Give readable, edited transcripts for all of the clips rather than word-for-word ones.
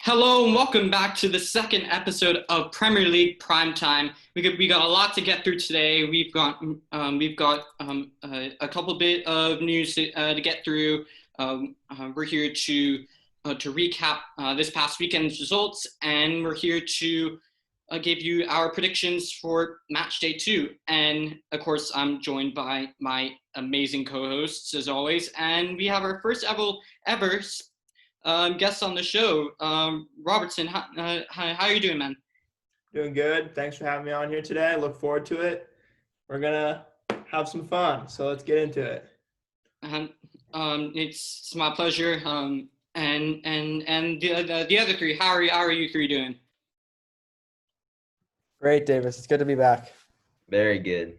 Hello and welcome back to the second episode of Premier League Primetime. We got a lot to get through today. We've got a couple bit of news to get through. We're here to recap this past weekend's results, and we're here to give you our predictions for Matchday 2. And of course, I'm joined by my amazing co-hosts as always, and we have our first ever guest on the show, Robertson. How are you doing, man? Doing good. Thanks for having me on here today. I look forward to it. We're gonna have some fun, so let's get into it. It's my pleasure. And the other three, how are you three doing? Great, Davis. It's good to be back. Very good.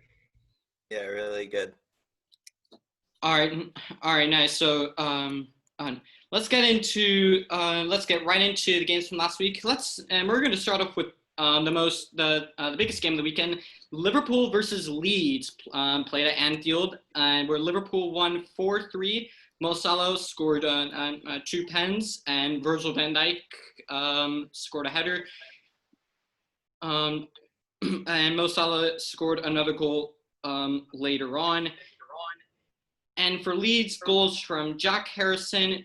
Yeah, really good. All right, nice. So let's get right into the games from last week. We're going to start off with the biggest game of the weekend. Liverpool versus Leeds played at Anfield, where Liverpool won 4-3. Mo Salah scored 2 pens, and Virgil van Dijk scored a header. And Mo Salah scored another goal later on. And for Leeds, goals from Jack Harrison,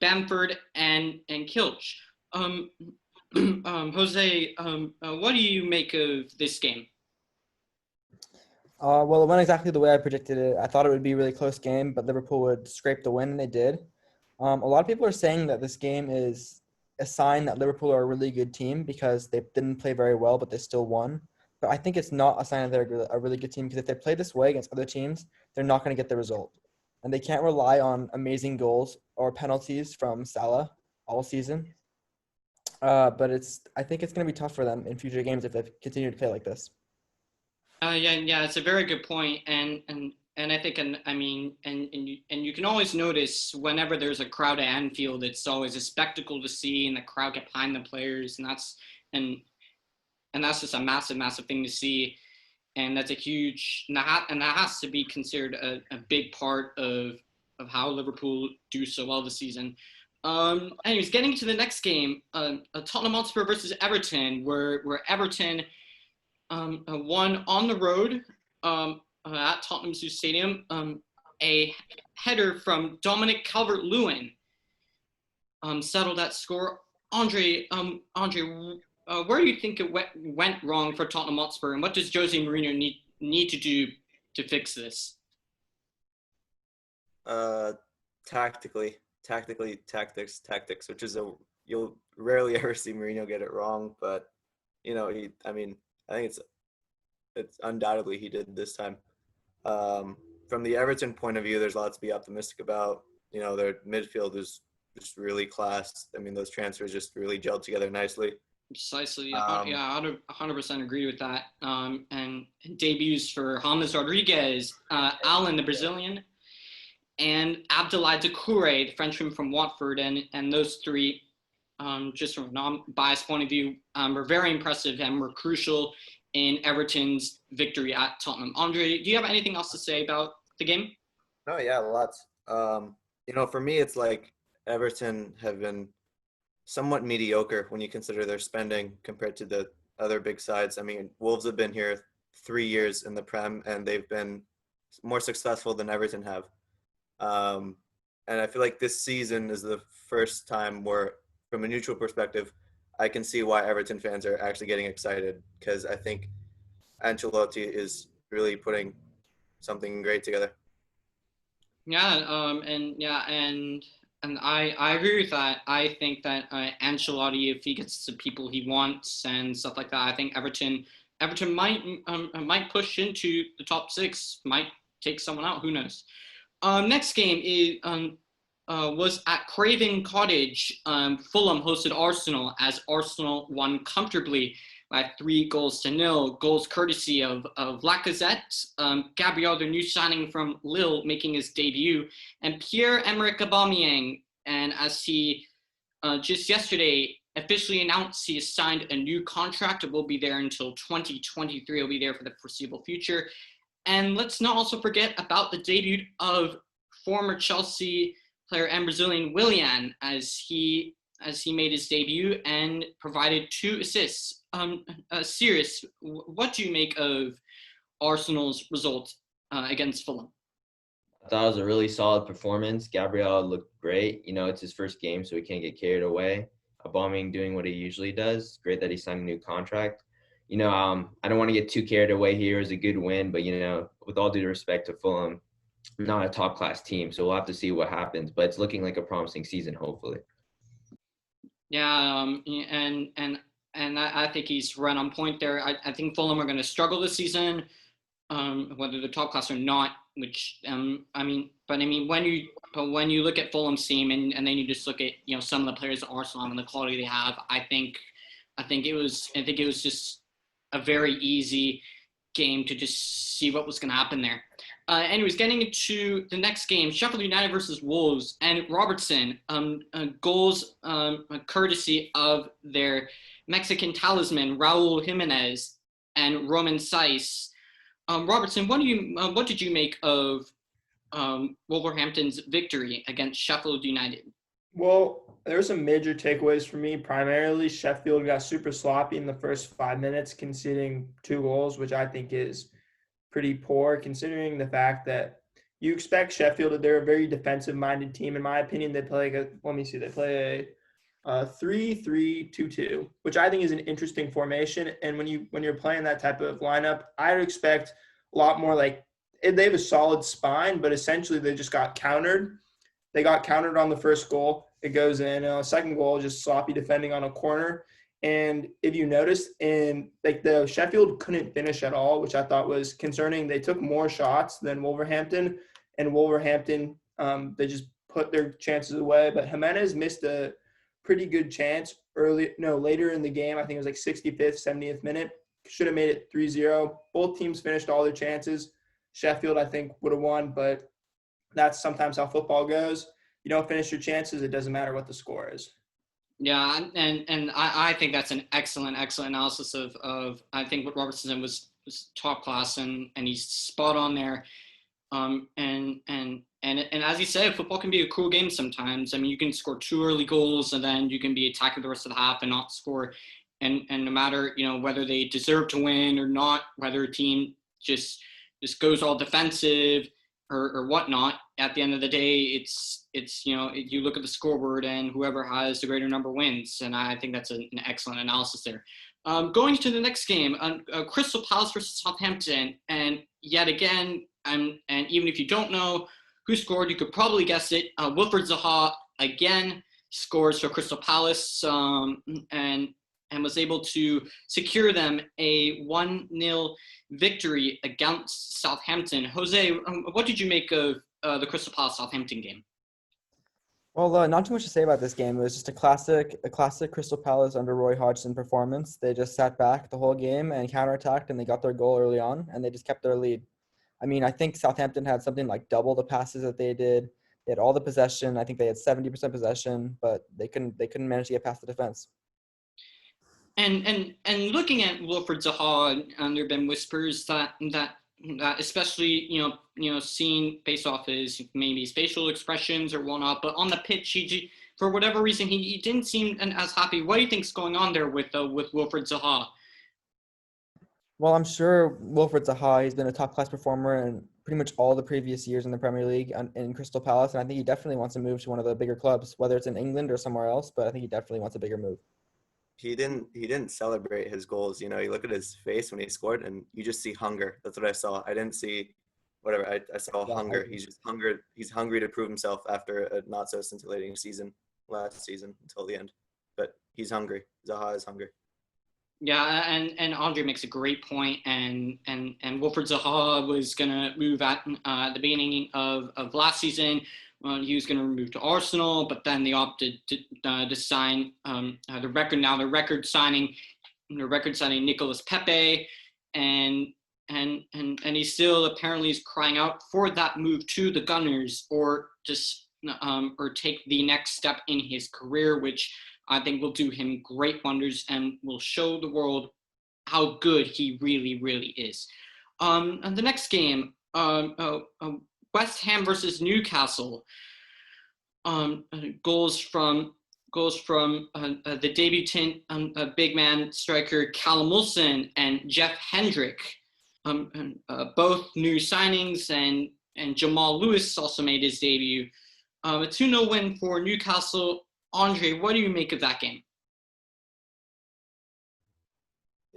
Bamford, and Kilch. Jose, what do you make of this game? Well, it went exactly the way I predicted it. I thought it would be a really close game, but Liverpool would scrape the win, and they did. A lot of people are saying that this game is a sign that Liverpool are a really good team because they didn't play very well, but they still won. But I think it's not a sign that they're a really good team, because if they play this way against other teams, they're not going to get the result. And they can't rely on amazing goals or penalties from Salah all season. But I think it's going to be tough for them in future games if they continue to play like this. Yeah, it's a very good point, and I think, you can always notice whenever there's a crowd at Anfield, it's always a spectacle to see, and the crowd get behind the players, and that's just a massive thing to see, and that's a huge, and that has to be considered a big part of how Liverpool do so well this season. Anyways, getting to the next game, Tottenham Hotspur versus Everton, where Everton won on the road at Tottenham Stadium. A header from Dominic Calvert-Lewin settled that score. Andre, where do you think it went wrong for Tottenham Hotspur, and what does Jose Mourinho need to do to fix this? Tactics, which is you'll rarely ever see Mourinho get it wrong, but I think it's undoubtedly he did this time. From the Everton point of view, there's lots to be optimistic about. Their midfield is just really class. Those transfers just really gelled together nicely. Precisely. I 100% agree with that. And debuts for James Rodriguez, Alan, the Brazilian, and Abdoulaye Doucouré, the Frenchman from Watford, and those three, just from a non-biased point of view, were very impressive and were crucial in Everton's victory at Tottenham. Andre, do you have anything else to say about the game? Oh yeah, lots. For me, it's like Everton have been somewhat mediocre when you consider their spending compared to the other big sides. Wolves have been here 3 years in the Prem, and they've been more successful than Everton have. And I feel like this season is the first time where, from a neutral perspective, I can see why Everton fans are actually getting excited, because I think Ancelotti is really putting something great together. And I agree with that. I think that Ancelotti, if he gets the people he wants and stuff like that, I think Everton might push into the top 6, might take someone out. Who knows? Next game was at Craven Cottage. Fulham hosted Arsenal, as Arsenal won comfortably by 3-0. Goals courtesy of Lacazette, Gabriel, the new signing from Lille, making his debut, and Pierre-Emerick Aubameyang. And as he just yesterday officially announced, he has signed a new contract. It will be there until 2023. He'll be there for the foreseeable future. And let's not also forget about the debut of former Chelsea player and Brazilian Willian, as he as he made his debut and provided 2 assists. Sirius, what do you make of Arsenal's result against Fulham? I thought it was a really solid performance. Gabriel looked great. It's his first game, so he can't get carried away. Aubameyang doing what he usually does. Great that he signed a new contract. I don't want to get too carried away here. It was a good win, but, with all due respect to Fulham, not a top-class team, so we'll have to see what happens. But it's looking like a promising season, hopefully. Yeah, and I think he's right on point there. I think Fulham are going to struggle this season, whether they're top class or not. Which when you look at Fulham's team and then you just look at some of the players at Arsenal and the quality they have, I think it was just a very easy game to just see what was going to happen there. Anyways, getting into the next game, Sheffield United versus Wolves, and Robertson, goals courtesy of their Mexican talisman, Raul Jimenez and Roman Saiz. Robertson, what did you make of Wolverhampton's victory against Sheffield United? Well, there were some major takeaways for me. Primarily, Sheffield got super sloppy in the first 5 minutes, conceding 2 goals, which I think is pretty poor considering the fact that you expect Sheffield, they're a very defensive-minded team. In my opinion, they play a 3-3-2-2, which I think is an interesting formation. And when you're playing that type of lineup, I'd expect a lot more they have a solid spine, but essentially they just got countered. They got countered on the first goal. It goes in. Second goal, just sloppy defending on a corner. And if you notice, the Sheffield couldn't finish at all, which I thought was concerning. They took more shots than Wolverhampton, and Wolverhampton, they just put their chances away. But Jimenez missed a pretty good chance later in the game. I think it was 65th, 70th minute. Should have made it 3-0. Both teams finished all their chances. Sheffield, I think, would have won, but that's sometimes how football goes. You don't finish your chances, it doesn't matter what the score is. Yeah, and I think that's an excellent analysis of I think what Robertson was top class, and he's spot on there. And as you said, football can be a cruel game sometimes. I mean, you can score 2 early goals and then you can be attacking the rest of the half and not score. And no matter whether they deserve to win or not, whether a team just goes all defensive or whatnot, at the end of the day, it's you look at the scoreboard and whoever has the greater number wins. And I think that's an excellent analysis there. Going to the next game, Crystal Palace versus Southampton, and yet again, and even if you don't know who scored, you could probably guess it. Wilfried Zaha again scores for Crystal Palace, and was able to secure them a 1-0 victory against Southampton. Jose, what did you make of the Crystal Palace Southampton game? Well, not too much to say about this game. It was just a classic Crystal Palace under Roy Hodgson performance. They just sat back the whole game and counterattacked, and they got their goal early on, and they just kept their lead. I mean, I think Southampton had something like double the passes that they did. They had all the possession. I think they had 70% possession, but they couldn't manage to get past the defense. And looking at Wilfried Zaha, and there have been whispers that especially seeing based off his maybe his facial expressions or whatnot, but on the pitch, he for whatever reason he didn't seem as happy. What do you think's going on there with Wilfried Zaha? Well, I'm sure Wilfried Zaha, he's been a top-class performer in pretty much all the previous years in the Premier League in Crystal Palace, and I think he definitely wants to move to one of the bigger clubs, whether it's in England or somewhere else, but I think he definitely wants a bigger move. He didn't celebrate his goals. You look at his face when he scored, and you just see hunger. That's what I saw. I didn't see whatever. I saw hunger. He's just hunger. He's hungry to prove himself after a not so scintillating season last season until the end. But he's hungry. Zaha is hungry. Yeah, and Andre makes a great point, and Wilfried Zaha was gonna move at the beginning of last season. He was going to move to Arsenal, but then they opted to sign the record signing Nicolas Pepe, and he still apparently is crying out for that move to the Gunners, or just or take the next step in his career, which I think will do him great wonders and will show the world how good he really, really is. And the next game, West Ham versus Newcastle. Goals from goals from the debutant big man striker Callum Wilson and Jeff Hendrick, both new signings, and Jamal Lewis also made his debut. A 2-0 win for Newcastle. Andre, what do you make of that game?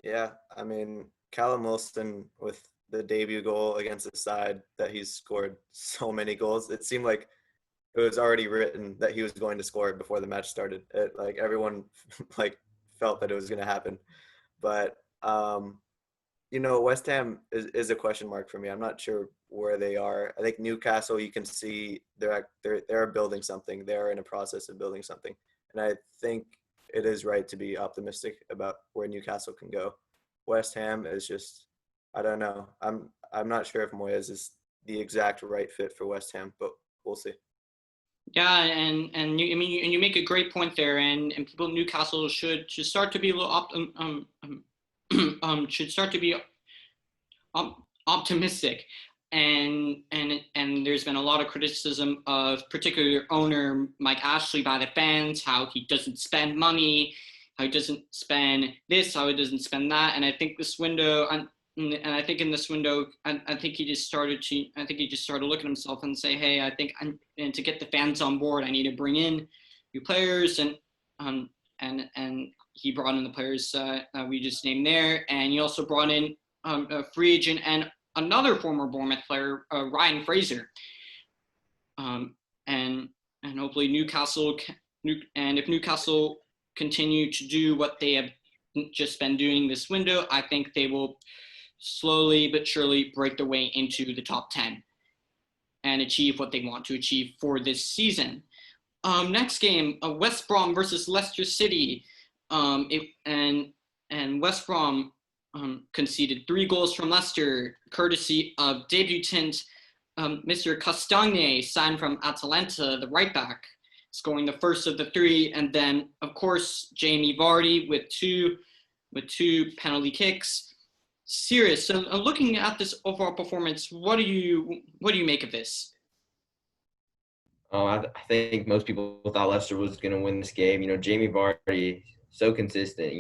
Yeah, I mean, Callum Wilson with the debut goal against the side that he's scored so many goals. It seemed like it was already written that he was going to score before the match started. Like everyone like felt that it was going to happen. But West Ham is a question mark for me. I'm not sure where they are. I think Newcastle, you can see they're building something. They're in a process of building something, and I think it is right to be optimistic about where Newcastle can go. West Ham is just, I don't know. I'm not sure if Moyes is the exact right fit for West Ham, but we'll see. Yeah, and you make a great point there, and people in Newcastle should start to be a little should start to be optimistic, and there's been a lot of criticism of particularly their owner Mike Ashley by the fans, how he doesn't spend money, how he doesn't spend this, how he doesn't spend that, and I think this window, and I think in this window, I think he just started looking at himself and say, hey, I think and to get the fans on board, I need to bring in new players, and he brought in the players we just named there, and he also brought in a free agent and another former Bournemouth player, Ryan Fraser, and hopefully Newcastle and if Newcastle continue to do what they have just been doing this window, I think they will slowly but surely break their way into the top 10 and achieve what they want to achieve for this season. Next game, West Brom versus Leicester City. And West Brom conceded 3 goals from Leicester, courtesy of debutant Mr. Castagne, signed from Atalanta, the right back, scoring the first of the 3. And then, of course, Jamie Vardy with two penalty kicks. Sirius, so looking at this overall performance, what do you make of this? I think most people thought Leicester was going to win this game. Jamie Vardy, so consistent,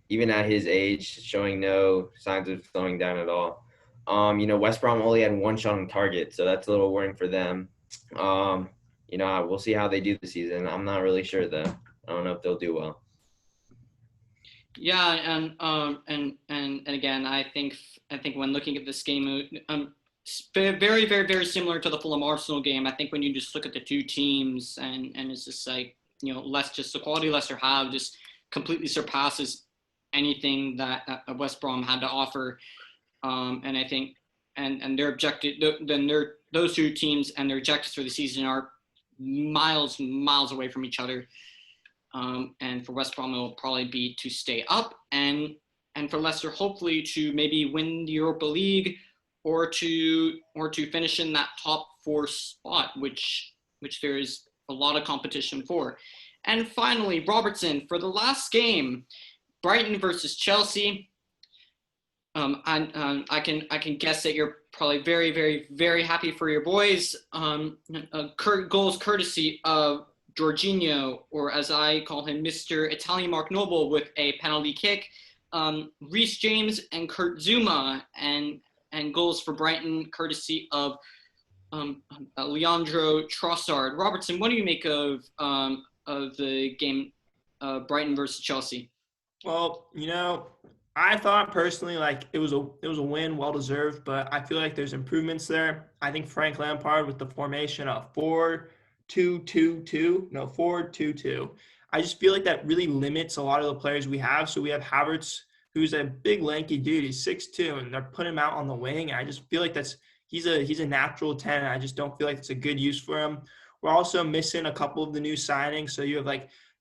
even at his age, showing no signs of slowing down at all. West Brom only had 1 shot on target, so that's a little worrying for them. We'll see how they do this season. I'm not really sure, though. I don't know if they'll do well. Yeah, and again, I think when looking at this game, very, very, very similar to the Fulham Arsenal game. I think when you just look at the two teams, and it's just like, the quality Leicester have just completely surpasses anything that West Brom had to offer. And I think and their objective, then those two teams and their objectives for the season are miles away from each other. And for West Brom, it will probably be to stay up, and for Leicester, hopefully to maybe win the Europa League, or to finish in that top 4 spot, which there is a lot of competition for. And finally, Robertson, for the last game, Brighton versus Chelsea. I can guess that you're probably very, very, very happy for your boys. Goals courtesy of Jorginho, or as I call him, Mr. Italian Mark Noble, with a penalty kick. Reece James and Kurt Zuma, and goals for Brighton courtesy of Leandro Trossard. Robertson, what do you make of the game, Brighton versus Chelsea? Well, I thought personally it was a win, well deserved, but I feel like there's improvements there. I think Frank Lampard with the formation of 4-2-2. I just feel like that really limits a lot of the players we have. So we have Havertz, who's a big lanky dude. He's 6'2", and they're putting him out on the wing. And I just feel like he's a natural 10. I just don't feel like it's a good use for him. We're also missing a couple of the new signings. So you have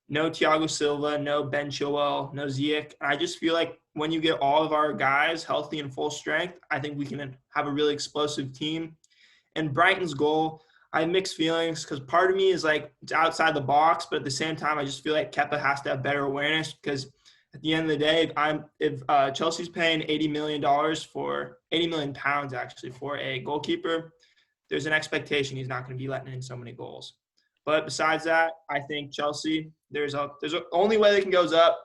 no Thiago Silva, no Ben Chilwell, no Ziyech. I just feel like when you get all of our guys healthy and full strength, I think we can have a really explosive team. And Brighton's goal, I have mixed feelings, because part of me is it's outside the box, but at the same time, I just feel like Kepa has to have better awareness, because at the end of the day, if Chelsea's paying £80 million for £80 million actually for a goalkeeper, there's an expectation he's not going to be letting in so many goals. But besides that, I think Chelsea, there's a only way they can go is up.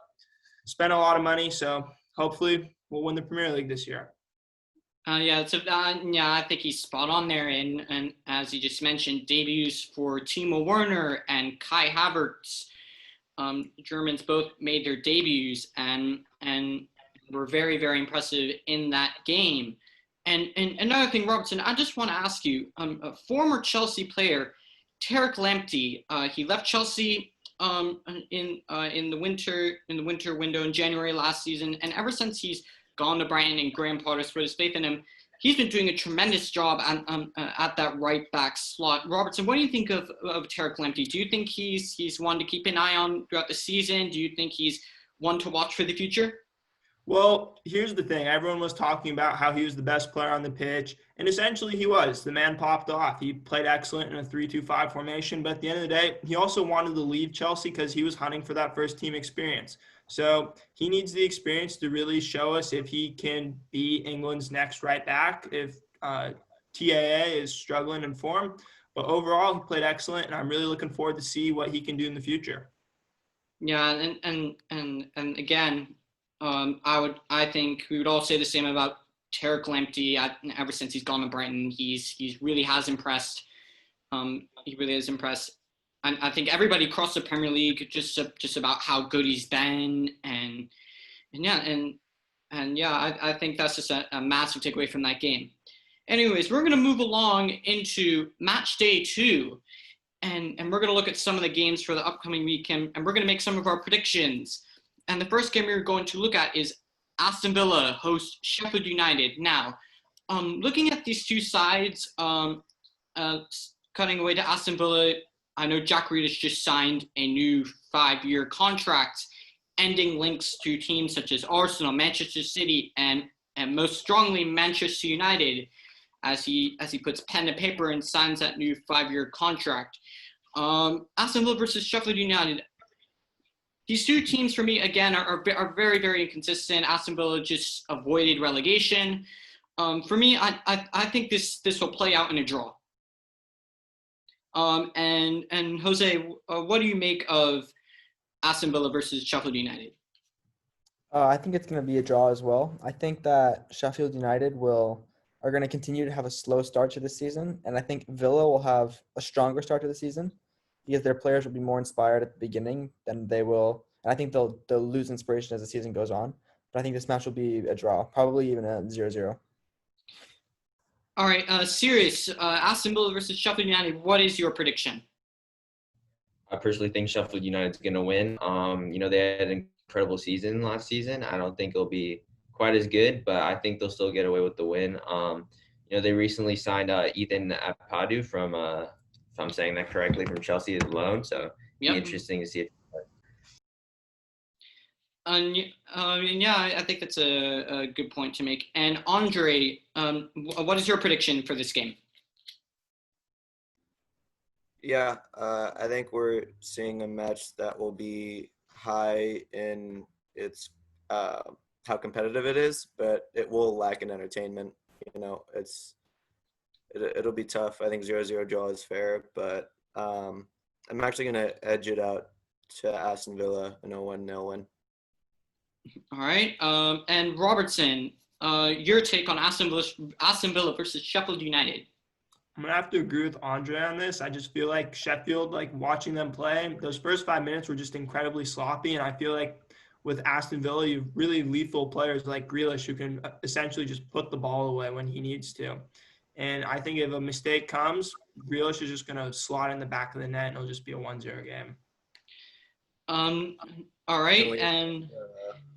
Spend a lot of money, so hopefully we'll win the Premier League this year. I think he's spot on there. And as you just mentioned, debuts for Timo Werner and Kai Havertz. Germans both made their debuts and were very, very impressive in that game. And another thing, Robertson, I just want to ask you, a former Chelsea player, Tarek Lamptey, he left Chelsea in the winter window in January last season, and ever since he's gone to Brighton and Graham Potter's put his faith in him, he's been doing a tremendous job at that right back slot. Robertson, what do you think of Tarek Lamptey? Do you think he's one to keep an eye on throughout the season? Do you think he's one to watch for the future? Well, here's the thing. Everyone was talking about how he was the best player on the pitch, and essentially he was. The man popped off. He played excellent in a 3-2-5 formation, but at the end of the day, he also wanted to leave Chelsea because he was hunting for that first-team experience. So he needs the experience to really show us if he can be England's next right back, if TAA is struggling in form. But overall, he played excellent, and I'm really looking forward to see what he can do in the future. Yeah, and again, I think we would all say the same about Tarek Lamptey. Ever since he's gone to Brighton, he really has impressed. He really has impressed. And I think everybody across the Premier League just about how good he's been, I think that's just a massive takeaway from that game. Anyways, we're going to move along into match day 2, and we're going to look at some of the games for the upcoming weekend, and we're going to make some of our predictions. And the first game we're going to look at is Aston Villa host Sheffield United. Now, looking at these two sides, cutting away to Aston Villa, I know Jack Grealish just signed a new 5-year contract, ending links to teams such as Arsenal, Manchester City, and most strongly Manchester United, as he puts pen to paper and signs that new 5-year contract. Aston Villa versus Sheffield United. These two teams, for me, again, are very, very inconsistent. Aston Villa just avoided relegation. For me, I think this will play out in a draw. And Jose, what do you make of Aston Villa versus Sheffield United? I think it's going to be a draw as well. I think that Sheffield United are going to continue to have a slow start to the season, and I think Villa will have a stronger start to the season because their players will be more inspired at the beginning than they will. And I think they'll lose inspiration as the season goes on. But I think this match will be a draw, probably even a 0-0. All right, Sirius, Aston Villa versus Sheffield United. What is your prediction? I personally think Sheffield United's going to win. They had an incredible season last season. I don't think it'll be quite as good, but I think they'll still get away with the win. They recently signed Ethan Ampadu from, if I'm saying that correctly, from Chelsea as a loan. So it'll be interesting to see if. I think that's a good point to make. And Andre, what is your prediction for this game? Yeah, I think we're seeing a match that will be high in its how competitive it is, but it will lack in entertainment. It'll be tough. I think 0-0 draw is fair, but I'm actually going to edge it out to Aston Villa, a 0-1 win. All right. And Robertson, your take on Aston Villa versus Sheffield United. I'm going to have to agree with Andre on this. I just feel like Sheffield, watching them play, those first 5 minutes were just incredibly sloppy. And I feel like with Aston Villa, you have really lethal players like Grealish who can essentially just put the ball away when he needs to. And I think if a mistake comes, Grealish is just going to slot in the back of the net and it'll just be a 1-0 game. All right.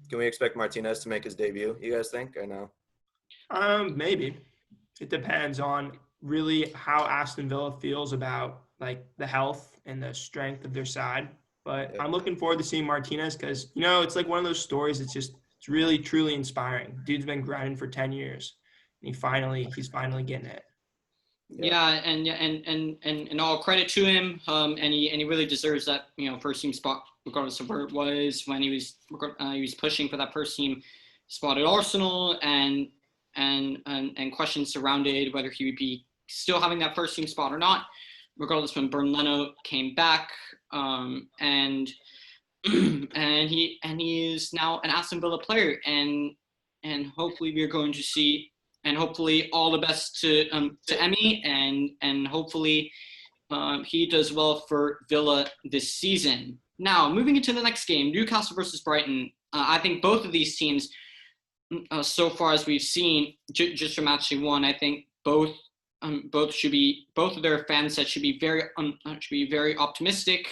Can we expect Martinez to make his debut, you guys think, or no? Maybe. It depends on really how Aston Villa feels about the health and the strength of their side. But I'm looking forward to seeing Martinez because, it's like one of those stories it's really, truly inspiring. Dude's been grinding for 10 years, and he's finally getting it. Yeah, and all credit to him. And he really deserves that, first team spot, regardless of where it was when he was pushing for that first team spot at Arsenal, and questions surrounded whether he would be still having that first team spot or not. regardless when Bernd Leno came back, and he is now an Aston Villa player, and hopefully we're going to see, and hopefully all the best to Emmy, and hopefully he does well for Villa this season. Now, moving into the next game, Newcastle versus Brighton. I think both of these teams, so far as we've seen, just from Matchday 1, I think both of their fan sets should be very optimistic.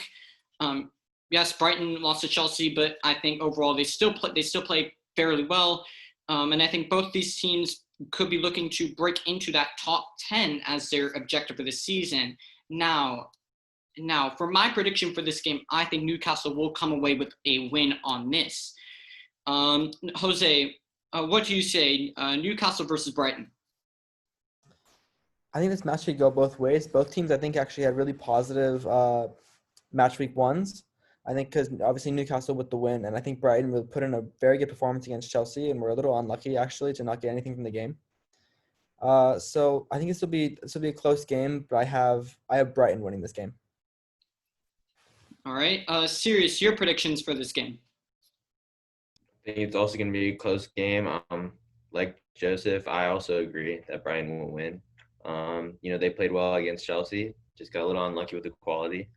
Yes, Brighton lost to Chelsea, but I think overall they still play fairly well, and I think both these teams could be looking to break into that top 10 as their objective for the season. Now, for my prediction for this game, I think Newcastle will come away with a win on this. Jose, what do you say? Newcastle versus Brighton. I think this match should go both ways. Both teams, I think, actually had really positive match week ones. I think because obviously Newcastle with the win, and I think Brighton will put in a very good performance against Chelsea, and we're a little unlucky actually to not get anything from the game. So I think this will be a close game, but I have Brighton winning this game. All right, Sirius, your predictions for this game? I think it's also going to be a close game. Like Joseph, I also agree that Brighton will win. They played well against Chelsea, just got a little unlucky with the quality.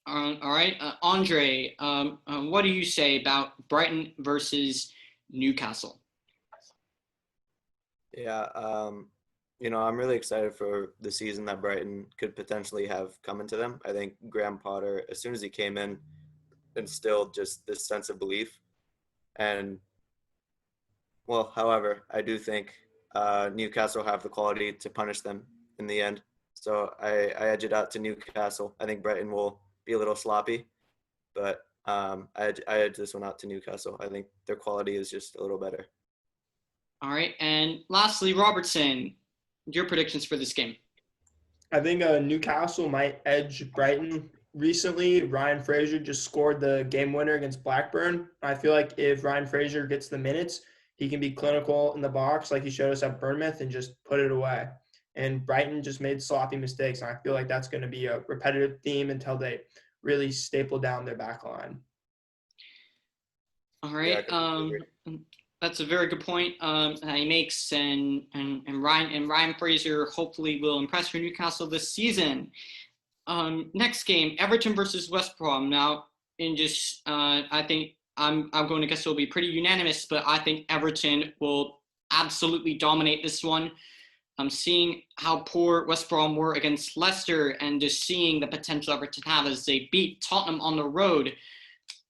All right, Andre, what do you say about Brighton versus Newcastle? Yeah, I'm really excited for the season that Brighton could potentially have coming to them. I think Graham Potter, as soon as he came in, instilled just this sense of belief. And, well, however, I do think Newcastle have the quality to punish them in the end. So I edge it out to Newcastle. I think Brighton will be a little sloppy, but I edge this one out to Newcastle. I think their quality is just a little better. All right, and lastly, Robertson, your predictions for this game? I think Newcastle might edge Brighton. Recently, Ryan Fraser just scored the game winner against Blackburn. I feel like if Ryan Fraser gets the minutes, he can be clinical in the box like he showed us at Bournemouth and just put it away. And Brighton just made sloppy mistakes, and I feel like that's going to be a repetitive theme until they really staple down their back line. All right, that's a very good point he makes, and Ryan Fraser hopefully will impress for Newcastle this season. Next game, Everton versus West Brom. Now, I think I'm going to guess it'll be pretty unanimous, but I think Everton will absolutely dominate this one. I'm seeing how poor West Brom were against Leicester, and just seeing the potential Everton have as they beat Tottenham on the road.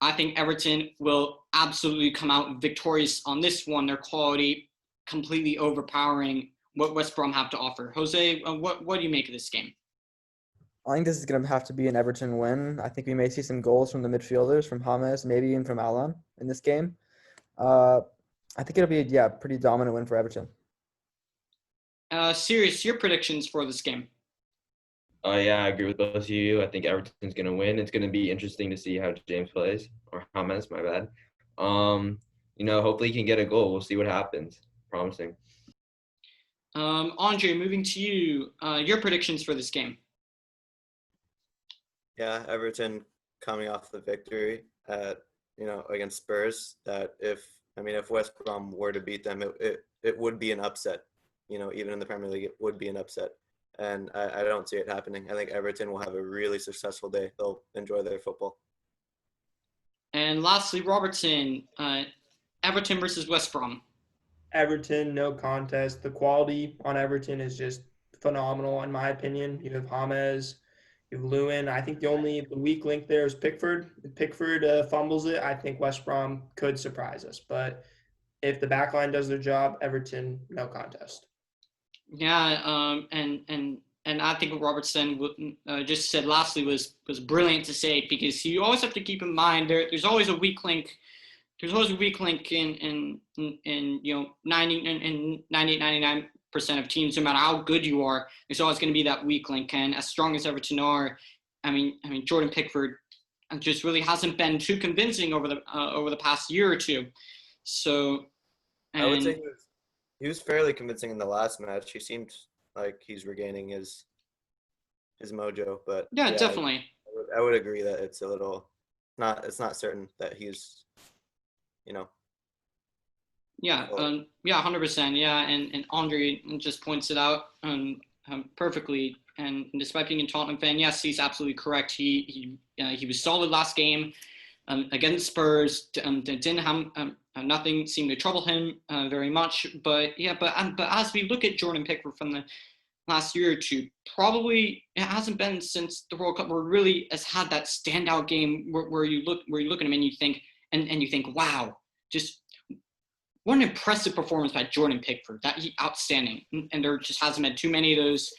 I think Everton will absolutely come out victorious on this one. Their quality completely overpowering what West Brom have to offer. Jose, what do you make of this game? I think this is going to have to be an Everton win. I think we may see some goals from the midfielders, from James, maybe even from Alan in this game. I think it'll be a pretty dominant win for Everton. Sirius, your predictions for this game? Yeah, I agree with both of you. I think Everton's going to win. It's going to be interesting to see how James plays, or James, my bad. Hopefully he can get a goal. We'll see what happens. Promising. Andre, moving to you, your predictions for this game? Yeah, Everton coming off the victory against Spurs. That if West Brom were to beat them, it would be an upset. Even in the Premier League, it would be an upset. And I don't see it happening. I think Everton will have a really successful day. They'll enjoy their football. And lastly, Robertson, Everton versus West Brom. Everton, no contest. The quality on Everton is just phenomenal, in my opinion. You have James, you have Lewin. I think the weak link there is Pickford. If Pickford fumbles it, I think West Brom could surprise us. But if the back line does their job, Everton, no contest. Yeah, and I think what Robertson just said lastly was brilliant to say, because you always have to keep in mind there's always a weak link. There's always a weak link in 99% of teams. No matter how good you are, there's always going to be that weak link. And as strong as Everton are, I mean Jordan Pickford just really hasn't been too convincing over the past year or two. So, I would say he was fairly convincing in the last match. He seemed like he's regaining his his mojo. But Yeah, yeah, definitely. I would agree that it's a little it's not certain that he's, you know, Yeah, full. yeah, 100%. Yeah, and Andre just points it out perfectly. And despite being a Tottenham fan, yes, he's absolutely correct. He was solid last game against Spurs. Didn't have nothing seemed to trouble him very much. But yeah, but as we look at Jordan Pickford from the last year or two, probably it hasn't been since the World Cup where really has had that standout game where you look at him and you think and you think, wow, just what an impressive performance by Jordan Pickford. Outstanding, and there just hasn't been too many of those.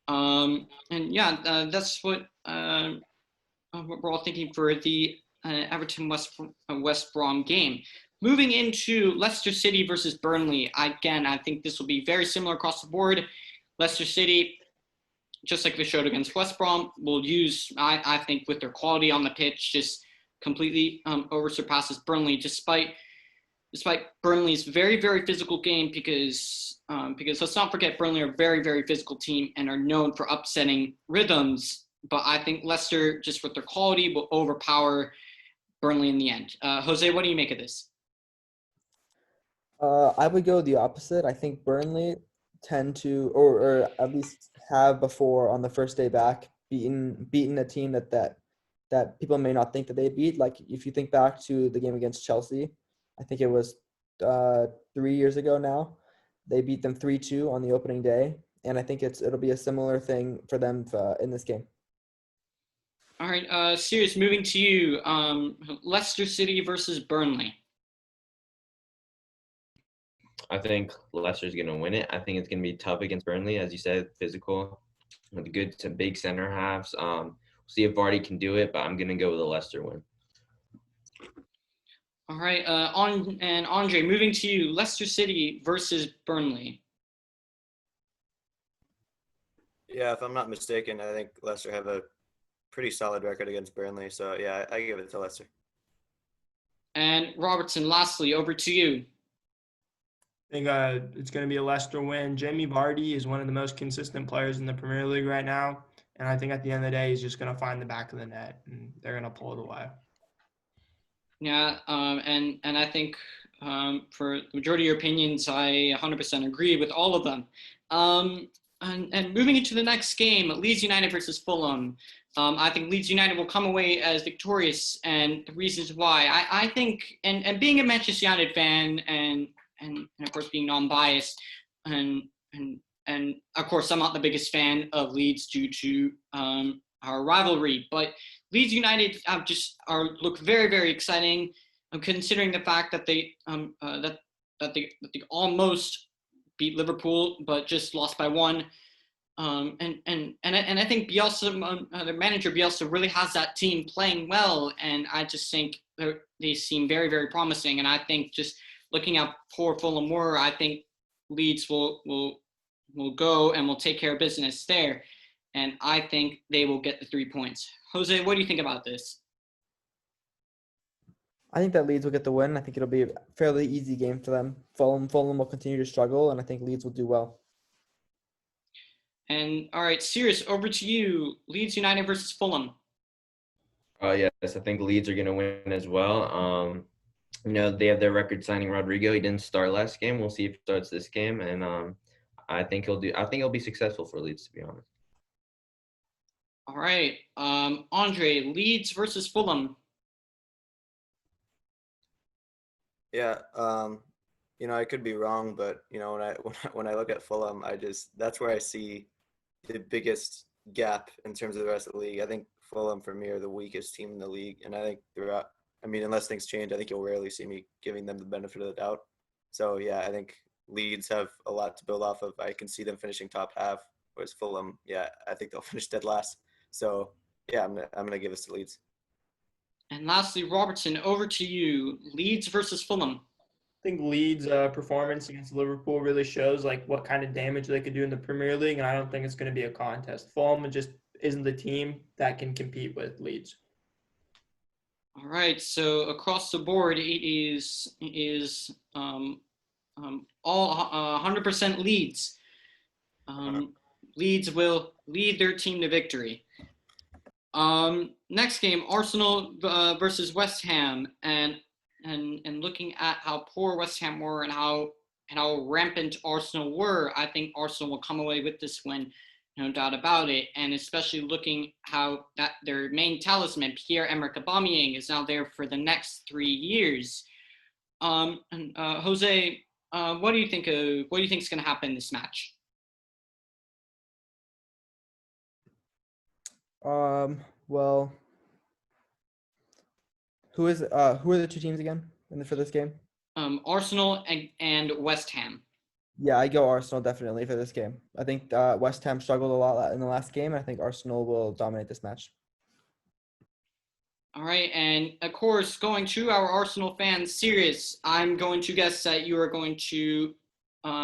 And yeah, that's what we're all thinking for the Everton West Brom game. Moving into Leicester City versus Burnley. Again, I think this will be very similar across the board. Leicester City, just like they showed against West Brom, will use, I think, with their quality on the pitch, just completely over surpasses Burnley, despite Burnley's very, very physical game, because let's not forget Burnley are a very, very physical team and are known for upsetting rhythms. But I think Leicester, just with their quality, will overpower Burnley in the end. Jose, what do you make of this? I would go the opposite. I think Burnley tend to, or at least have before on the first day back, beaten a team that people may not think that they beat. Like if you think back to the game against Chelsea, I think it was 3 years ago now. They beat them 3-2 on the opening day, and I think it'll be a similar thing for them in this game. All right, Sirius, moving to you. Leicester City versus Burnley. I think Leicester's going to win it. I think it's going to be tough against Burnley, as you said, physical, with good to big center halves. We'll see if Vardy can do it, but I'm going to go with a Leicester win. All right, and Andre, moving to you. Leicester City versus Burnley. Yeah, if I'm not mistaken, I think Leicester have a pretty solid record against Burnley. So yeah, I give it to Leicester. And Robertson, lastly, over to you. I think it's going to be a Leicester win. Jamie Vardy is one of the most consistent players in the Premier League right now. And I think at the end of the day, he's just going to find the back of the net, and they're going to pull it away. Yeah, and I think for the majority of your opinions, I 100% agree with all of them. And moving into the next game, Leeds United versus Fulham. I think Leeds United will come away as victorious, and the reasons why. I think, and being a Manchester United fan, and of course being non-biased, and of course I'm not the biggest fan of Leeds due to our rivalry, but Leeds United look very, very exciting. Considering the fact that they they almost beat Liverpool, but just lost by one. And I think Bielsa, the manager Bielsa, really has that team playing well, and I just think they seem very, very promising. And I think just looking at poor Fulham Moore, I think Leeds will go and will take care of business there, and I think they will get the 3 points. Jose, what do you think about this? I think that Leeds will get the win. I think it'll be a fairly easy game for them. Fulham will continue to struggle, and I think Leeds will do well. And all right, Sirius, over to you. Leeds United versus Fulham. Yes, I think Leeds are going to win as well. They have their record signing Rodrigo. He didn't start last game. We'll see if he starts this game, and I think he'll be successful for Leeds, to be honest. All right, Andre, Leeds versus Fulham. Yeah, I could be wrong, but when I look at Fulham, that's where I see the biggest gap in terms of the rest of the league. I think Fulham for me are the weakest team in the league, and I think unless things change, I think you'll rarely see me giving them the benefit of the doubt. So yeah, I think Leeds have a lot to build off of. I can see them finishing top half, whereas Fulham, yeah, I think they'll finish dead last. So yeah, I'm gonna give this to Leeds. And lastly, Robertson, over to you. Leeds versus Fulham. I think Leeds' performance against Liverpool really shows like what kind of damage they could do in the Premier League, and I don't think it's going to be a contest. Fulham just isn't the team that can compete with Leeds. All right, so across the board, it is all 100% Leeds. Leeds will lead their team to victory. Next game, Arsenal versus West Ham, and looking at how poor West Ham were and how rampant Arsenal were, I think Arsenal will come away with this win, no doubt about it. And especially looking how that their main talisman, Pierre-Emerick Aubameyang, is now there for the next 3 years. Jose, what do you think is going to happen in this match? Well, who are the two teams again for this game? Arsenal and West Ham. Yeah, I go Arsenal definitely for this game. I think West Ham struggled a lot in the last game. I think Arsenal will dominate this match. All right, and of course, going to our Arsenal fans series, I'm going to guess that you are going to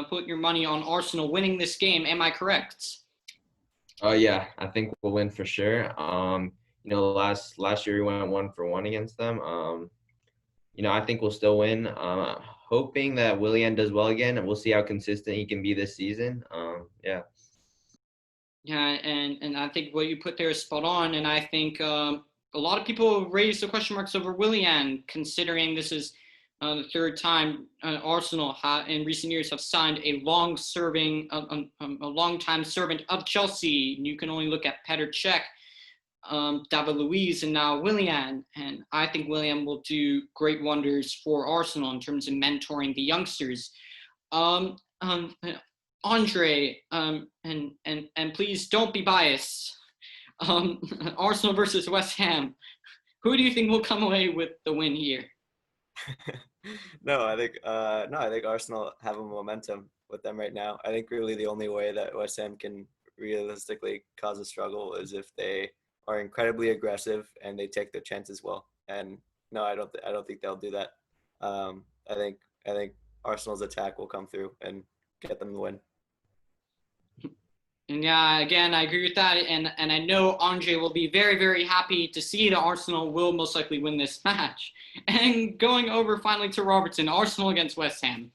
put your money on Arsenal winning this game. Am I correct? Yeah, I think we'll win for sure. Last year we went 1-for-1 against them. I think we'll still win. Hoping that Willian does well again, and we'll see how consistent he can be this season. Yeah. Yeah, and I think what you put there is spot on, and I think a lot of people raise the question marks over Willian, considering this is the third time Arsenal in recent years have signed a long-time servant of Chelsea. You can only look at Petr Cech, David Luiz, and now Willian. And I think Willian will do great wonders for Arsenal in terms of mentoring the youngsters. Andre, and please don't be biased. Arsenal versus West Ham. Who do you think will come away with the win here? I think Arsenal have a momentum with them right now. I think really the only way that West Ham can realistically cause a struggle is if they are incredibly aggressive and they take their chances well. And no, I don't think they'll do that. I think Arsenal's attack will come through and get them the win. And yeah, again, I agree with that. And I know Andre will be very, very happy to see that Arsenal will most likely win this match. And going over finally to Robertson, Arsenal against West Ham.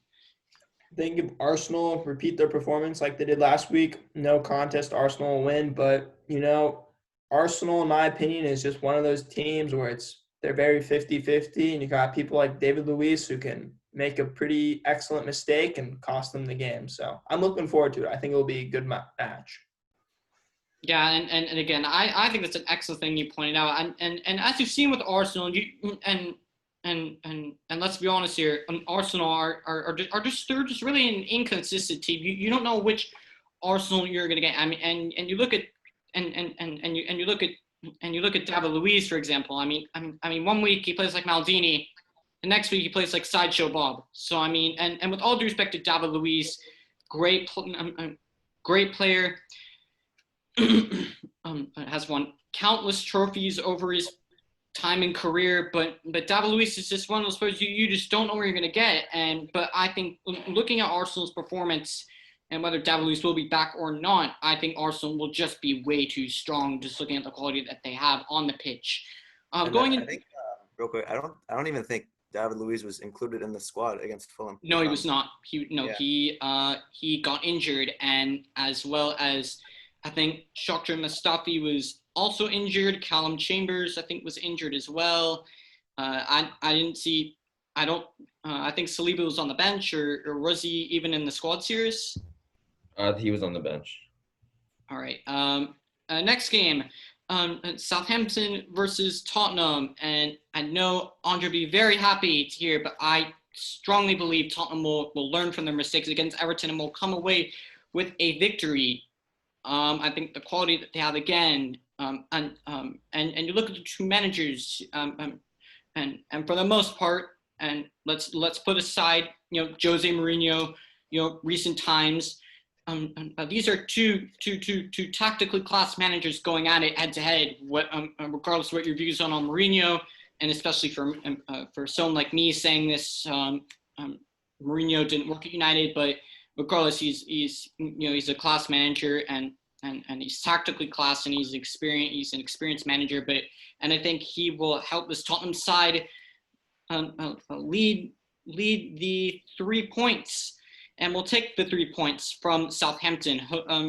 I think if Arsenal repeat their performance like they did last week, no contest, Arsenal will win. But, Arsenal, in my opinion, is just one of those teams where they're very 50-50. And you got people like David Luiz who can make a pretty excellent mistake and cost them the game. So I'm looking forward to it. I think it will be a good match. Yeah, and again, I think that's an excellent thing you pointed out. And as you've seen with Arsenal, and let's be honest here, Arsenal are just they're just really an inconsistent team. You don't know which Arsenal you're gonna get. I mean, and you look at you look at David Luiz, for example. I mean, 1 week he plays like Maldini. The next week he plays like Sideshow Bob. So I mean, and with all due respect to David Luiz, great player, has won countless trophies over his time in career. But David Luiz is just one of those players you just don't know where you're gonna get. But I think looking at Arsenal's performance and whether David Luiz will be back or not, I think Arsenal will just be way too strong. Just looking at the quality that they have on the pitch. I think real quick, I don't even think David Luiz was included in the squad against Fulham. No, he was not. He got injured, and as well as I think Shakhtar Mustafi was also injured. Callum Chambers, I think, was injured as well. I didn't see. I think Saliba was on the bench, or was he even in the squad series? He was on the bench. All right. Next game. Southampton versus Tottenham, and I know Andre will be very happy to hear, but I strongly believe Tottenham will learn from their mistakes against Everton and will come away with a victory. I think the quality that they have again, and you look at the two managers, and for the most part, and let's put aside Jose Mourinho, recent times. These are two tactically class managers going at it head to head. Regardless of what your views on Mourinho, and especially for someone like me saying this, Mourinho didn't work at United, but regardless, he's a class manager and he's tactically class and he's an experienced manager. And I think he will help this Tottenham side lead the 3 points. And we'll take the 3 points from Southampton.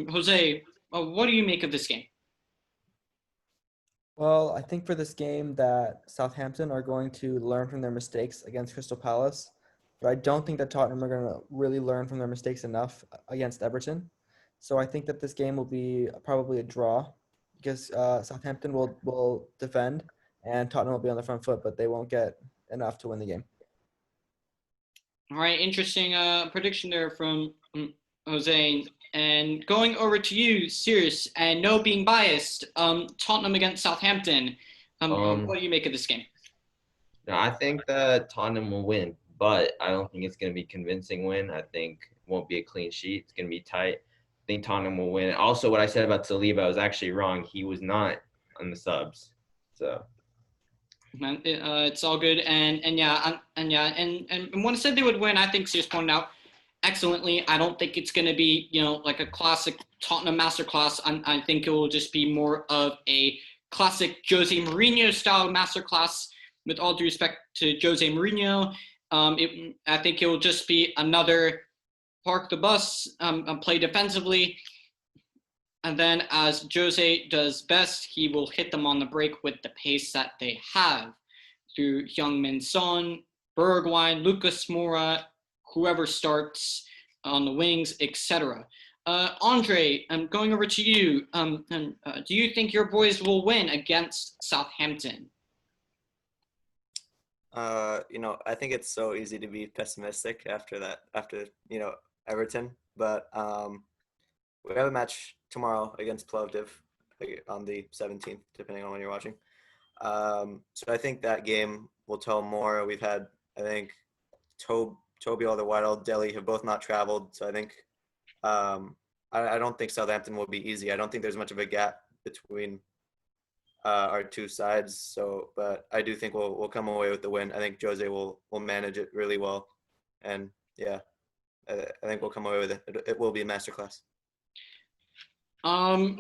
Jose, what do you make of this game? Well, I think for this game that Southampton are going to learn from their mistakes against Crystal Palace, but I don't think that Tottenham are going to really learn from their mistakes enough against Everton. So I think that this game will be probably a draw because Southampton will defend and Tottenham will be on the front foot, but they won't get enough to win the game. All right, interesting prediction there from Jose. And going over to you, Sirius, and no being biased, Tottenham against Southampton. What do you make of this game? No, I think that Tottenham will win, but I don't think it's going to be a convincing win. I think it won't be a clean sheet. It's going to be tight. I think Tottenham will win. Also, what I said about Saliba, I was actually wrong. He was not on the subs. So Man, it's all good, and when I said they would win, I think Sirius pointed out excellently. I don't think it's going to be like a classic Tottenham masterclass. I think it will just be more of a classic Jose Mourinho style masterclass. With all due respect to Jose Mourinho, I think it will just be another park the bus, play defensively. And then as Jose does best, he will hit them on the break with the pace that they have through Heung-min Son, Bergwijn, Lucas Moura, whoever starts on the wings, etc. Andre, I'm going over to you. Do you think your boys will win against Southampton? I think it's so easy to be pessimistic after Everton, but we have a match tomorrow against Plovdiv on the 17th, depending on when you're watching. So I think that game will tell more. We've had, I think, Toby Alderweireld, Delhi have both not traveled, so I think I don't think Southampton will be easy. I don't think there's much of a gap between our two sides. So, but I do think we'll come away with the win. I think Jose will manage it really well, and yeah, I think we'll come away with it. It will be a masterclass. I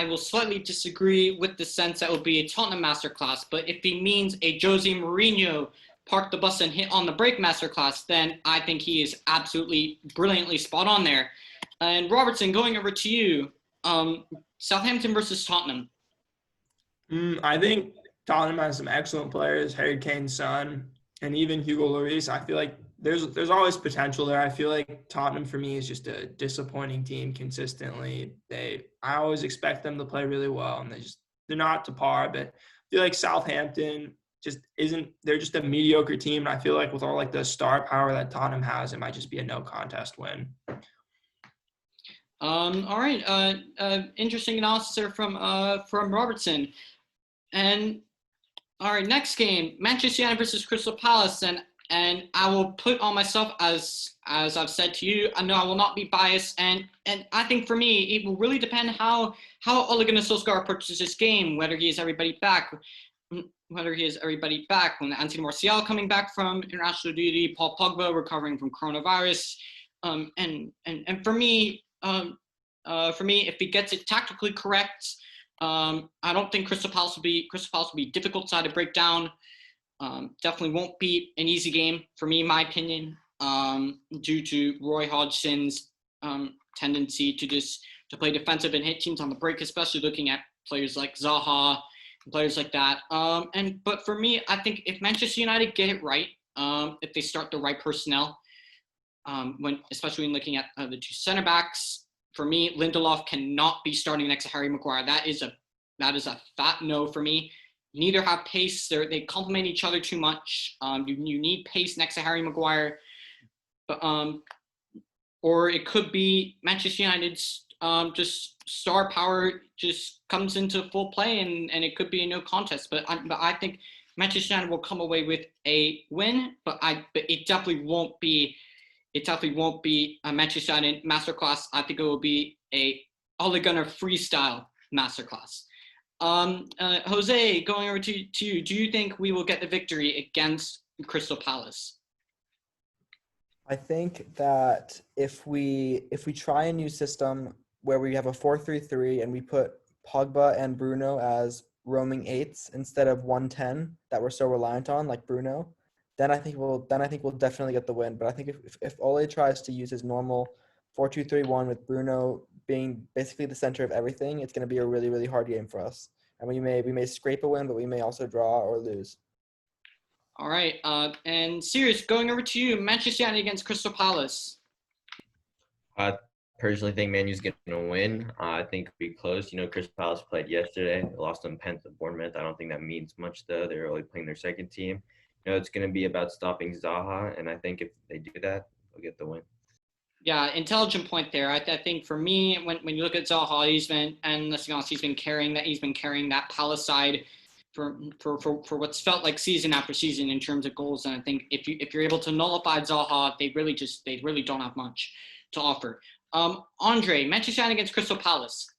will slightly disagree with the sense that it will be a Tottenham masterclass, but if he means a Jose Mourinho park the bus and hit on the break masterclass, then I think he is absolutely brilliantly spot on there. And Robertson, going over to you, Southampton versus Tottenham. I think Tottenham has some excellent players, Harry Kane's son, and even Hugo Lloris. I feel like there's always potential there. I feel like Tottenham for me is just a disappointing team consistently. I always expect them to play really well, and they're not to par. But I feel like Southampton just isn't. They're just a mediocre team, and I feel like with all like the star power that Tottenham has, it might just be a no contest win. All right. Interesting analysis there from Robertson. And all right, next game, Manchester United versus Crystal Palace, and I will put on myself as I've said to you. I know I will not be biased, and I think for me it will really depend how Ole Gunnar Solskjaer approaches this game, whether he has everybody back, when Anthony Martial coming back from international duty, Paul Pogba recovering from coronavirus, and for me, if he gets it tactically correct, I don't think Crystal Palace will be difficult side to break down. Definitely won't be an easy game for me, in my opinion, due to Roy Hodgson's tendency to play defensive and hit teams on the break, especially looking at players like Zaha and players like that. But for me, I think if Manchester United get it right, if they start the right personnel, especially when looking at the two center backs, for me, Lindelof cannot be starting next to Harry Maguire. That is a fat no for me. Neither have pace. They complement each other too much. You need pace next to Harry Maguire. But, or it could be Manchester United's just star power just comes into full play and it could be a no contest. But I think Manchester United will come away with a win. But it definitely won't be. It definitely won't be a Manchester United masterclass. I think it will be a Ole Gunnar freestyle masterclass. Jose, going over to you, do you think we will get the victory against Crystal Palace? I think that if we try a new system where we have a 4-3-3 and we put Pogba and Bruno as roaming eights instead of 110 that we're so reliant on, like Bruno, then I think we'll definitely get the win. But I think if Ole tries to use his normal 4-2-3-1 with Bruno being basically the center of everything, it's going to be a really, really hard game for us. And we may scrape a win, but we may also draw or lose. All right. And Sirius, going over to you, Manchester United against Crystal Palace. I personally think Man U's going to win. I think it'll be close. Crystal Palace played yesterday. They lost on Pence at Bournemouth. I don't think that means much, though. They're only playing their second team. It's going to be about stopping Zaha, and I think if they do that, they'll get the win. Yeah, intelligent point there. I think for me, when you look at Zaha, he's been carrying that Palace side for what's felt like season after season in terms of goals. And I think if you're able to nullify Zaha, they really don't have much to offer. Andre, Manchester United against Crystal Palace.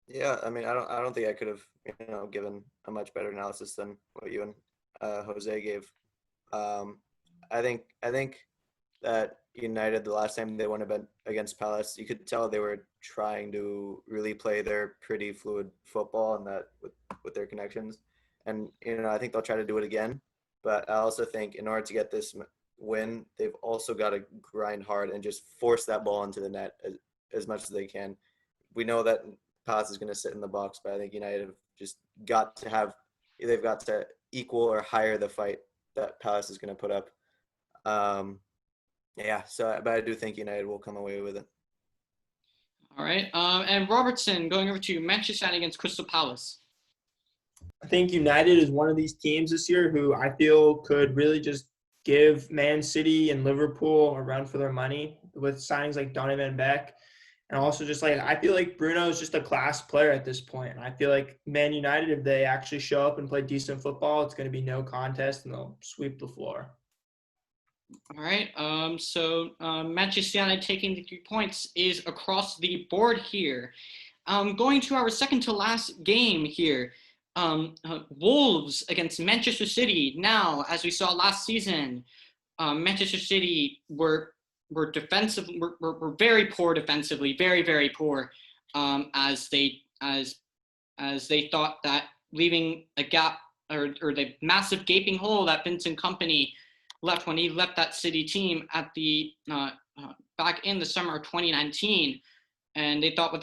Yeah, I mean, I don't think I could have, given a much better analysis than what you and Jose gave. I think that United, the last time they won against Palace, you could tell they were trying to really play their pretty fluid football and that with their connections. And, I think they'll try to do it again. But I also think in order to get this win, they've also got to grind hard and just force that ball into the net as much as they can. We know that Palace is going to sit in the box, but I think United have just they've got to equal or higher the fight that Palace is going to put up. But I do think United will come away with it. All right. And Robertson, going over to you, Manchester United against Crystal Palace. I think United is one of these teams this year who I feel could really just give Man City and Liverpool a run for their money with signings like Donny van Beek. And also just I feel like Bruno is just a class player at this point. And I feel like Man United, if they actually show up and play decent football, it's going to be no contest and they'll sweep the floor. All right. So Manchester United taking the 3 points is across the board here. Going to our second to last game here. Wolves against Manchester City. Now, as we saw last season, Manchester City were very poor defensively, very, very poor, as they thought that leaving a gap or the massive gaping hole that Vincent Kompany left when he left that City team at the back in the summer of 2019, and they thought what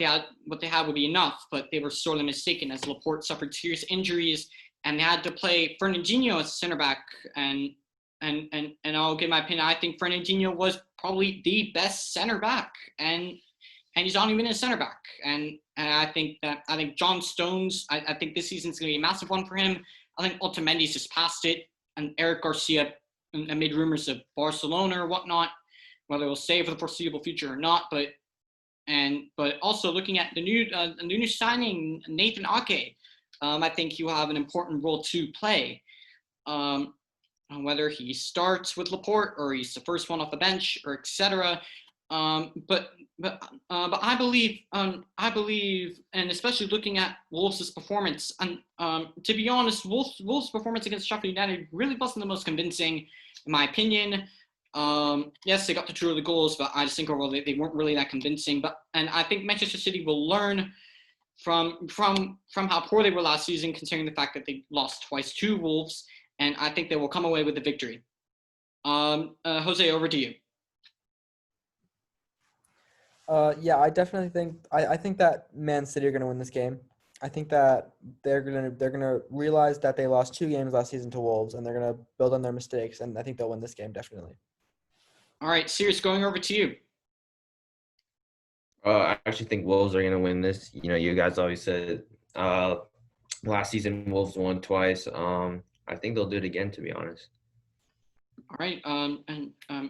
they had would be enough, but they were sorely mistaken as Laporte suffered serious injuries, and they had to play Fernandinho as center back. And I'll give my opinion. I think Fernandinho was probably the best center back, and he's not even a center back. And I think John Stones. I think this season's going to be a massive one for him. I think Otamendi's just passed it, and Eric Garcia amid rumors of Barcelona or whatnot, whether he'll stay for the foreseeable future or not. But also looking at the new signing, Nathan Ake, I think he will have an important role to play. Whether he starts with Laporte or he's the first one off the bench or etc. But I believe, and especially looking at Wolves' performance, and to be honest, Wolves' performance against Sheffield United really wasn't the most convincing, in my opinion. Yes, they got the 2 early goals, but I just think overall they weren't really that convincing. And I think Manchester City will learn from how poor they were last season, considering the fact that they lost twice to Wolves, and I think they will come away with the victory. Jose, over to you. I definitely think I think that Man City are going to win this game. I think that they're gonna realize that they lost 2 games last season to Wolves, and they're gonna build on their mistakes, and I think they'll win this game definitely. All right, Sirius, going over to you. I actually think Wolves are gonna win this. You guys always said last season Wolves won twice. I think they'll do it again, to be honest. All right,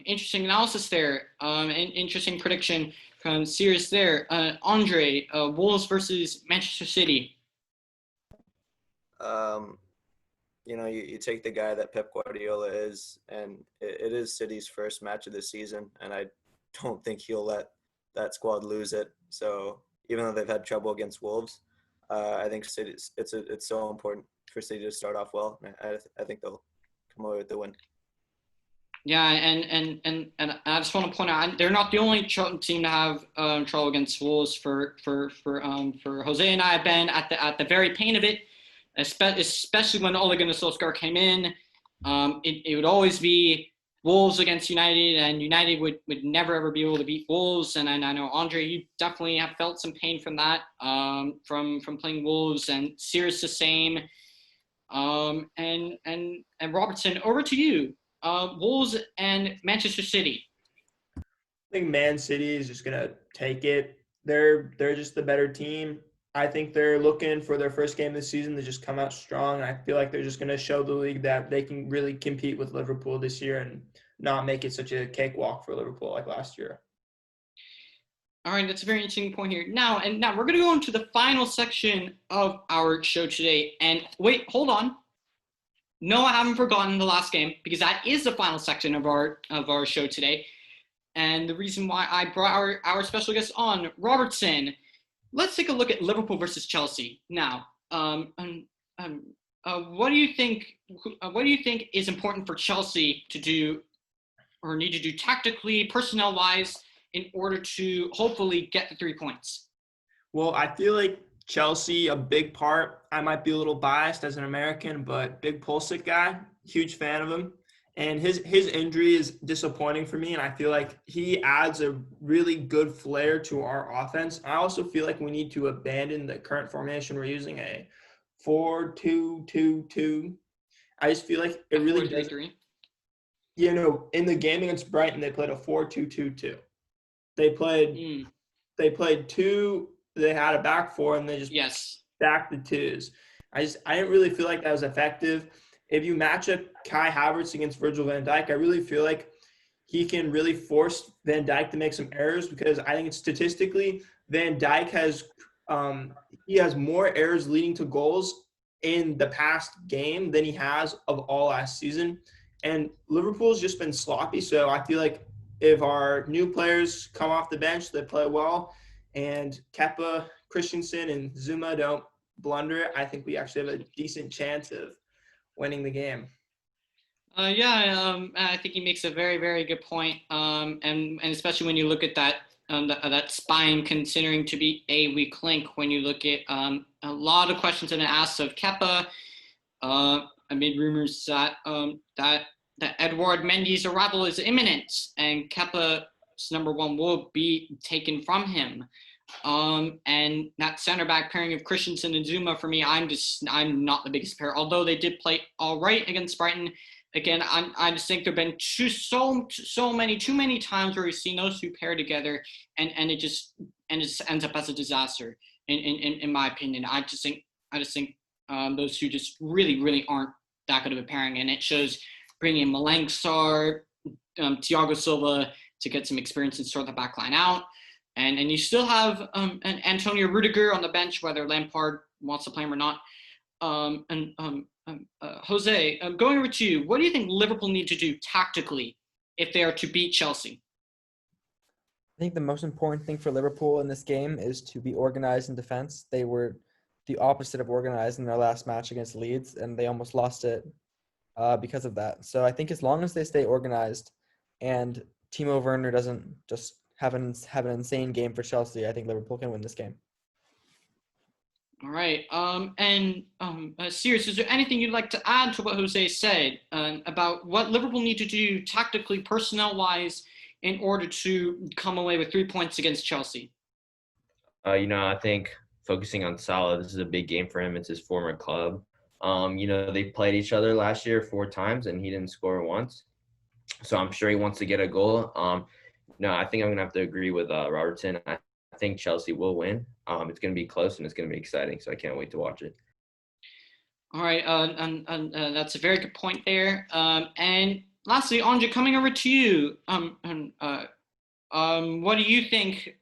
interesting analysis there. An interesting prediction from Sirius there. Andre, Wolves versus Manchester City. You take the guy that Pep Guardiola is, and it is City's first match of the season, and I don't think he'll let that squad lose it. So even though they've had trouble against Wolves, I think it's so important for City to start off well. I think they'll come away with the win. Yeah, and I just want to point out they're not the only team to have trouble against Wolves. For Jose and I have been at the very pain of it, especially when Ole Gunnar Solskjaer came in. It would always be Wolves against United, and United would never ever be able to beat Wolves. And I know Andre, you definitely have felt some pain from that, from playing Wolves, and Sirius the same. And Robertson, over to you. Wolves and Manchester City. I think Man City is just gonna take it. They're just the better team. I think they're looking for their first game this season to just come out strong. I feel like they're just gonna show the league that they can really compete with Liverpool this year and not make it such a cakewalk for Liverpool like last year. All right, that's a very interesting point here. Now we're going to go into the final section of our show today. And wait, hold on. No, I haven't forgotten the last game, because that is the final section of our show today. And the reason why I brought our special guest on, Robertson. Let's take a look at Liverpool versus Chelsea now. What do you think? What do you think is important for Chelsea to do, or need to do tactically, personnel-wise, in order to hopefully get the 3 points? Well, I feel like Chelsea, a big part. I might be a little biased as an American, but big Pulisic guy, huge fan of him. And his injury is disappointing for me, and I feel like he adds a really good flair to our offense. I also feel like we need to abandon the current formation we're using, a 4-2-2-2. I just feel like it really does. In the game against Brighton, they played a 4-2-2-2. They played two. They had a back four, and they just stacked the twos. I didn't really feel like that was effective. If you match up Kai Havertz against Virgil van Dijk, I really feel like he can really force Van Dijk to make some errors, because I think statistically Van Dijk has more errors leading to goals in the past game than he has of all last season. And Liverpool's just been sloppy, so I feel like if our new players come off the bench, they play well, and Kepa, Christensen, and Zuma don't blunder it, I think we actually have a decent chance of winning the game. I think he makes a very, very good point. And especially when you look at that spine considering to be a weak link. When you look at a lot of questions have been asked of Kepa, I made rumors that Edouard Mendy's arrival is imminent, and Kepa's number one will be taken from him. And that center back pairing of Christensen and Zuma, for me, I'm not the biggest pair. Although they did play all right against Brighton, again, I just think there've been too many times where we've seen those two pair together, and it just ends up as a disaster. In my opinion, I just think those two just really aren't that good of a pairing, and it shows. Bringing in Malangsar, Thiago Silva to get some experience and sort the back line out. And you still have an Antonio Rudiger on the bench, whether Lampard wants to play him or not. Jose, going over to you, what do you think Liverpool need to do tactically if they are to beat Chelsea? I think the most important thing for Liverpool in this game is to be organized in defense. They were the opposite of organized in their last match against Leeds, and they almost lost it because of that. So I think as long as they stay organized and Timo Werner doesn't just have an insane game for Chelsea, I think Liverpool can win this game. All right. Sirius, is there anything you'd like to add to what Jose said about what Liverpool need to do tactically, personnel-wise, in order to come away with 3 points against Chelsea? I think focusing on Salah, this is a big game for him. It's his former club. They played each other last year 4 times, and he didn't score once. So I'm sure he wants to get a goal. I think I'm going to have to agree with Robertson. I think Chelsea will win. It's going to be close, and it's going to be exciting, so I can't wait to watch it. All right, that's a very good point there. And lastly, Andre, coming over to you, what do you think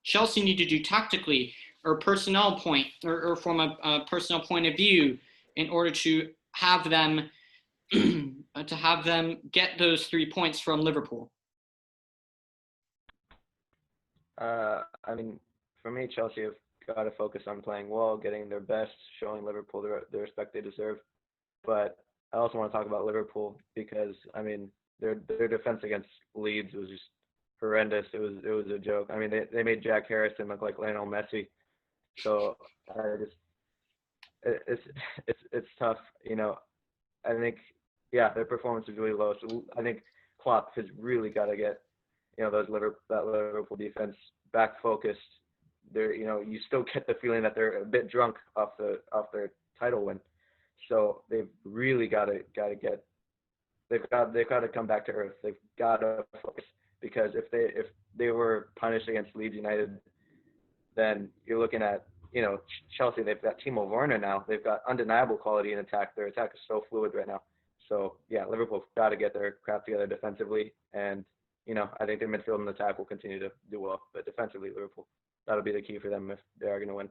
Chelsea need to do tactically, or personnel point, or from a personnel point of view, in order to have them get those 3 points from Liverpool? For me, Chelsea have got to focus on playing well, getting their best, showing Liverpool the respect they deserve. But I also want to talk about Liverpool because their defense against Leeds was just horrendous. It was a joke. They made Jack Harrison look like Lionel Messi. So it's tough. I think yeah, their performance is really low. So I think Klopp has really got to get, that Liverpool defense back focused. They're, you still get the feeling that they're a bit drunk off their title win. So they've really got to get, they've got to come back to earth. They've got to focus, because if they were punished against Leeds United, then you're looking at, Chelsea. They've got Timo Werner now. They've got undeniable quality in attack. Their attack is so fluid right now. So yeah, Liverpool's got to get their crap together defensively, and I think their midfield and attack will continue to do well. But defensively, Liverpool, that'll be the key for them if they are going to win.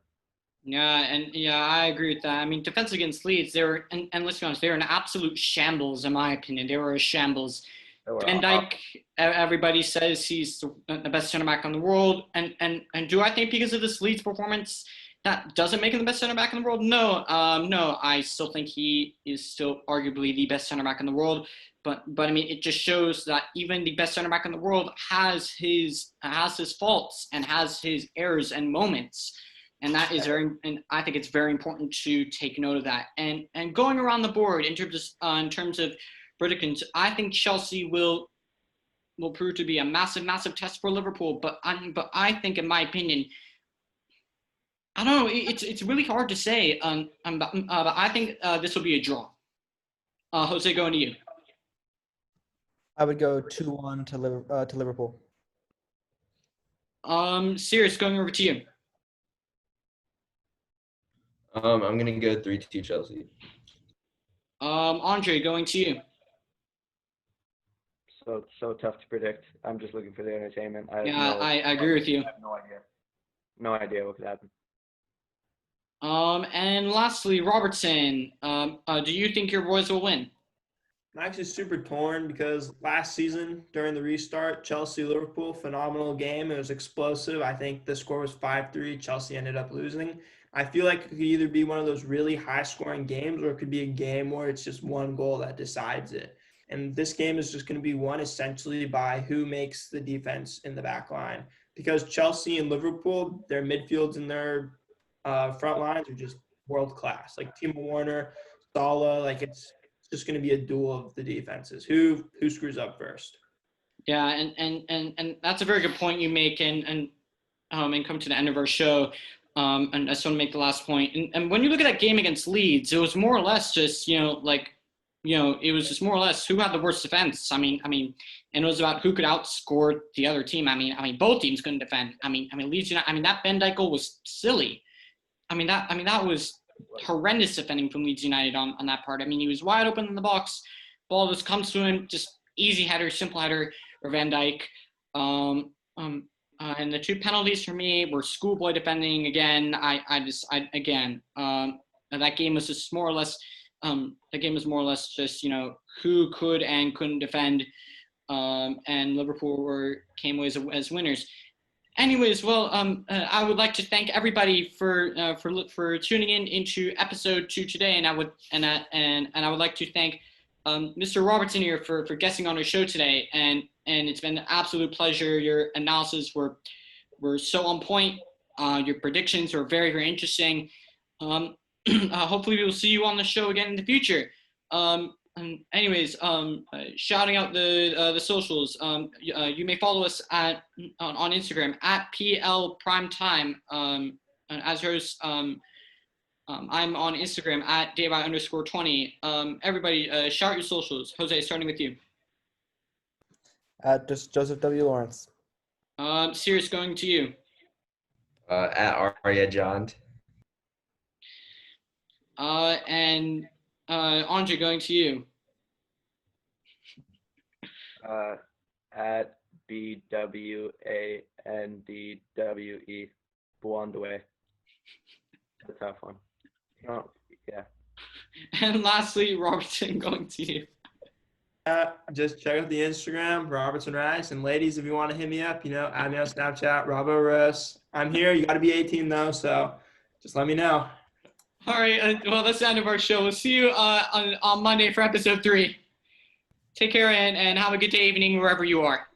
Yeah, I agree with that. I mean, defense against Leeds, they were, and let's be honest, they were an absolute shambles, in my opinion. They were a shambles. Van Dijk, everybody says he's the best center back in the world, and do I think because of this Leeds performance that doesn't make him the best center back in the world? No, I still think he is still arguably the best center back in the world. But I mean, it just shows that even the best center back in the world has his faults and has his errors and moments. And that is and I think it's very important to take note of that. And going around the board in terms of predictions, I think Chelsea will prove to be a massive test for Liverpool. But I think, in my opinion, I don't know. It's really hard to say. But I think this will be a draw. Jose, going to you. I would go 2-1 to Liverpool. Sirius, going over to you. I'm gonna go 3-2 Chelsea. Andre, going to you. So tough to predict. I'm just looking for the entertainment. I agree with you. I have no idea. No idea what could happen. And lastly, Robertson. Do you think your boys will win? I'm actually super torn because last season during the restart, Chelsea-Liverpool, phenomenal game. It was explosive. I think the score was 5-3. Chelsea ended up losing. I feel like it could either be one of those really high-scoring games, or it could be a game where it's just one goal that decides it. And this game is just going to be won essentially by who makes the defense in the back line. Because Chelsea and Liverpool, their midfields and their front lines are just world-class. Like Timo Werner, Salah, like it's just going to be a duel of the defenses. Who screws up first? Yeah, and that's a very good point you make, and come to the end of our show. And I just want to make the last point. And when you look at that game against Leeds, it was more or less just, it was just more or less who had the worst defense. I mean, and it was about who could outscore the other team. I mean, both teams couldn't defend. I mean, Leeds United. That Van Dijk goal was silly. That was horrendous defending from Leeds United on that part. I mean, he was wide open in the box. Ball just comes to him, just easy header, simple header for Van Dijk. And the two penalties for me were schoolboy defending again. That game was just more or less. The game was more or less just who could and couldn't defend, and Liverpool came away as winners. Anyways, well, I would like to thank everybody for tuning into episode 2 today, and I would like to thank Mr. Robertson here for guesting on our show today, and it's been an absolute pleasure. Your analysis were so on point. Your predictions were very, very interesting. Hopefully we'll see you on the show again in the future. Anyways, shouting out the socials. You may follow us on Instagram at PL Primetime. As host, I'm on Instagram at Davey_20. Everybody, shout your socials. Jose, starting with you. At just Joseph W. Lawrence. Sirius, going to you. At Arya John. And Andre, going to you. At BWANDWE Buandwe. That's a tough one. Oh, yeah. And lastly, Robertson, going to you. Just check out the Instagram, Robertson Rice. And ladies, if you want to hit me up, add me on Snapchat, RoboRos. I'm here. You got to be 18 though, so just let me know. All right. Well, that's the end of our show. We'll see you on Monday for episode 3. Take care and have a good day, evening, wherever you are.